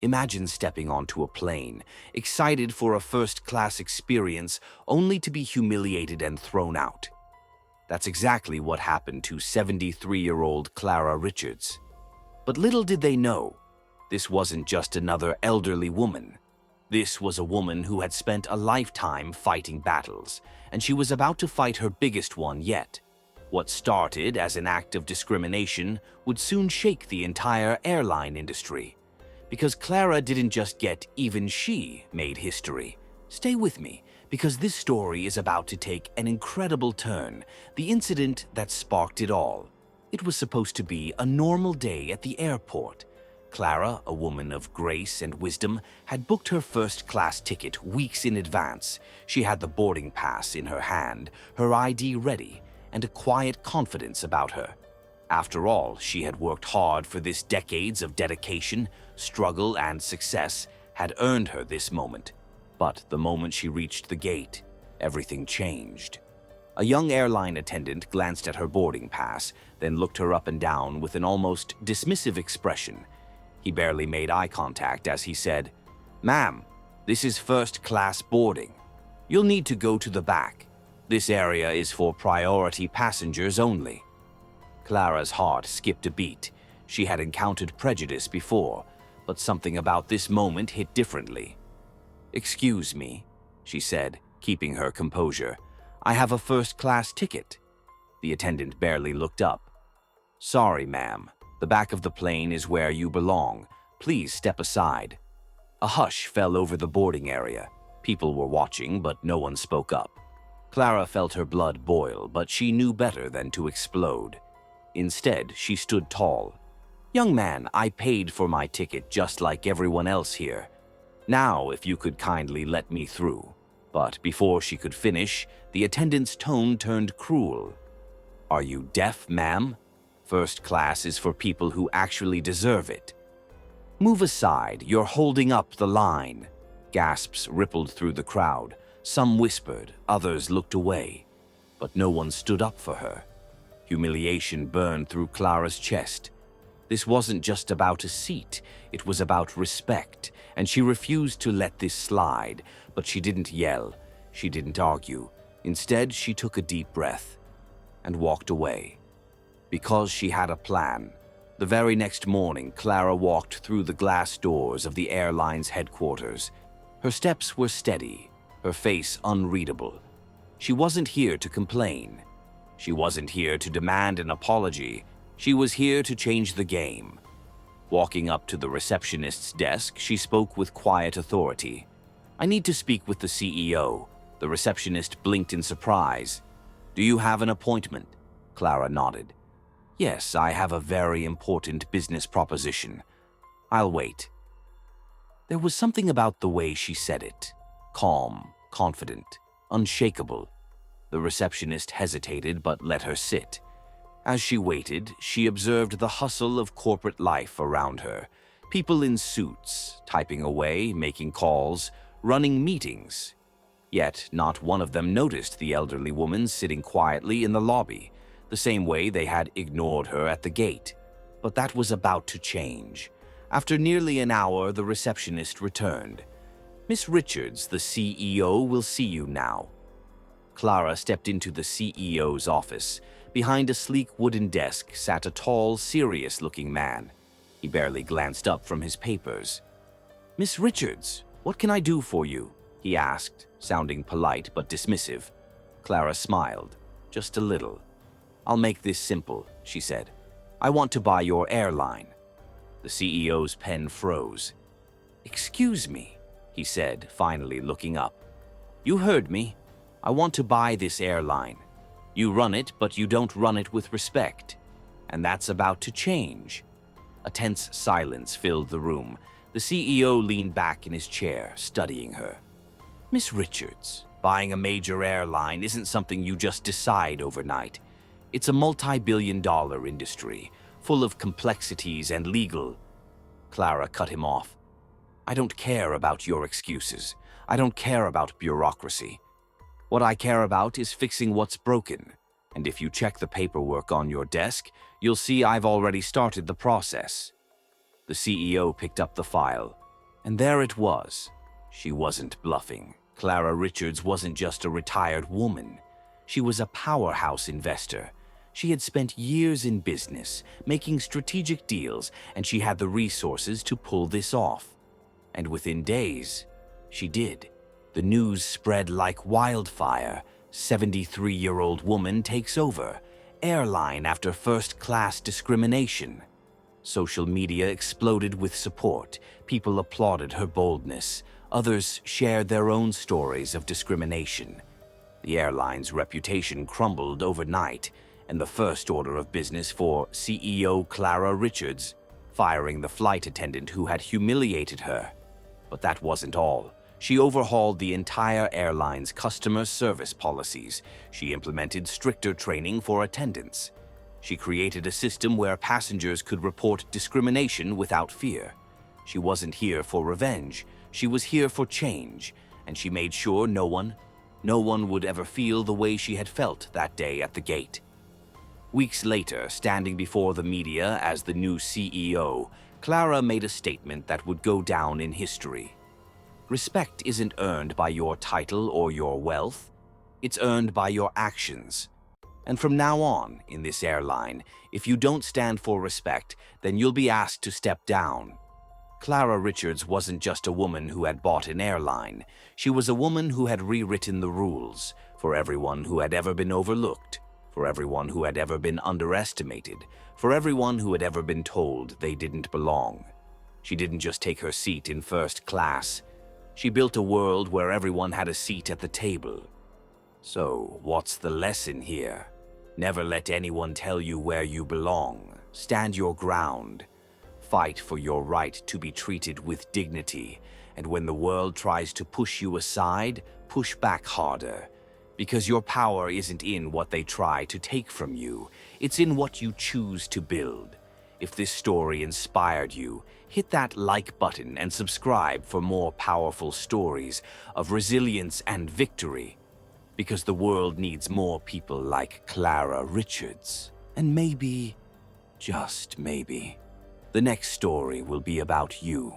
Imagine stepping onto a plane, excited for a first-class experience, only to be humiliated and thrown out. That's exactly what happened to 73-year-old Clara Richards. But little did they know, this wasn't just another elderly woman. This was a woman who had spent a lifetime fighting battles, and she was about to fight her biggest one yet. What started as an act of discrimination would soon shake the entire airline industry. Because Clara didn't just get even she made history. Stay with me, because this story is about to take an incredible turn, the incident that sparked it all. It was supposed to be a normal day at the airport. Clara, a woman of grace and wisdom, had booked her first-class ticket weeks in advance. She had the boarding pass in her hand, her ID ready, and a quiet confidence about her. After all, she had worked hard for this. Decades of dedication, struggle, and success had earned her this moment. But the moment she reached the gate, everything changed. A young airline attendant glanced at her boarding pass, then looked her up and down with an almost dismissive expression. He barely made eye contact as he said, "Ma'am, this is first-class boarding. You'll need to go to the back. This area is for priority passengers only." Clara's heart skipped a beat. She had encountered prejudice before, but something about this moment hit differently. "Excuse me," she said, keeping her composure. "I have a first-class ticket." The attendant barely looked up. "Sorry, ma'am. The back of the plane is where you belong. Please step aside." A hush fell over the boarding area. People were watching, but no one spoke up. Clara felt her blood boil, but she knew better than to explode. Instead, she stood tall. "Young man, I paid for my ticket just like everyone else here. Now, if you could kindly let me through." But before she could finish, the attendant's tone turned cruel. "Are you deaf, ma'am? First class is for people who actually deserve it." "Move aside, you're holding up the line." Gasps rippled through the crowd. Some whispered, others looked away. But no one stood up for her. Humiliation burned through Clara's chest. This wasn't just about a seat, it was about respect, and she refused to let this slide. But she didn't yell, she didn't argue. Instead, she took a deep breath and walked away. Because she had a plan. The very next morning, Clara walked through the glass doors of the airline's headquarters. Her steps were steady, her face unreadable. She wasn't here to complain. She wasn't here to demand an apology. She was here to change the game. Walking up to the receptionist's desk, she spoke with quiet authority. "I need to speak with the CEO." The receptionist blinked in surprise. "Do you have an appointment?" Clara nodded. "Yes, I have a very important business proposition. I'll wait." There was something about the way she said it. Calm, confident, unshakable. The receptionist hesitated but let her sit. As she waited, she observed the hustle of corporate life around her. People in suits, typing away, making calls, running meetings. Yet not one of them noticed the elderly woman sitting quietly in the lobby, the same way they had ignored her at the gate. But that was about to change. After nearly an hour, the receptionist returned. "Miss Richards, the CEO, will see you now." Clara stepped into the CEO's office. Behind a sleek wooden desk sat a tall, serious-looking man. He barely glanced up from his papers. "Miss Richards, what can I do for you?" he asked, sounding polite but dismissive. Clara smiled, just a little. "I'll make this simple," she said. "I want to buy your airline." The CEO's pen froze. "Excuse me," he said, finally looking up. "You heard me. I want to buy this airline. You run it, but you don't run it with respect. And that's about to change." A tense silence filled the room. The CEO leaned back in his chair, studying her. "Miss Richards, buying a major airline isn't something you just decide overnight. It's a multi-billion-dollar industry, full of complexities and legal—" Clara cut him off. "I don't care about your excuses. I don't care about bureaucracy. What I care about is fixing what's broken. And if you check the paperwork on your desk, you'll see I've already started the process." The CEO picked up the file. And there it was. She wasn't bluffing. Clara Richards wasn't just a retired woman. She was a powerhouse investor. She had spent years in business, making strategic deals, and she had the resources to pull this off. And within days, she did. The news spread like wildfire. 73-year-old woman takes over. Airline after first-class discrimination. Social media exploded with support. People applauded her boldness. Others shared their own stories of discrimination. The airline's reputation crumbled overnight, and the first order of business for CEO Clara Richards, firing the flight attendant who had humiliated her. But that wasn't all. She overhauled the entire airline's customer service policies. She implemented stricter training for attendants. She created a system where passengers could report discrimination without fear. She wasn't here for revenge. She was here for change, and she made sure no one would ever feel the way she had felt that day at the gate. Weeks later, standing before the media as the new CEO, Clara made a statement that would go down in history. Respect isn't earned by your title or your wealth. It's earned by your actions. And from now on, in this airline, if you don't stand for respect, then you'll be asked to step down. Clara Richards wasn't just a woman who had bought an airline. She was a woman who had rewritten the rules for everyone who had ever been overlooked, for everyone who had ever been underestimated, for everyone who had ever been told they didn't belong. She didn't just take her seat in first class. She built a world where everyone had a seat at the table. So, what's the lesson here? Never let anyone tell you where you belong. Stand your ground. Fight for your right to be treated with dignity. And when the world tries to push you aside, push back harder. Because your power isn't in what they try to take from you. It's in what you choose to build. If this story inspired you, hit that like button and subscribe for more powerful stories of resilience and victory. Because the world needs more people like Clara Richards. And maybe, just maybe, the next story will be about you.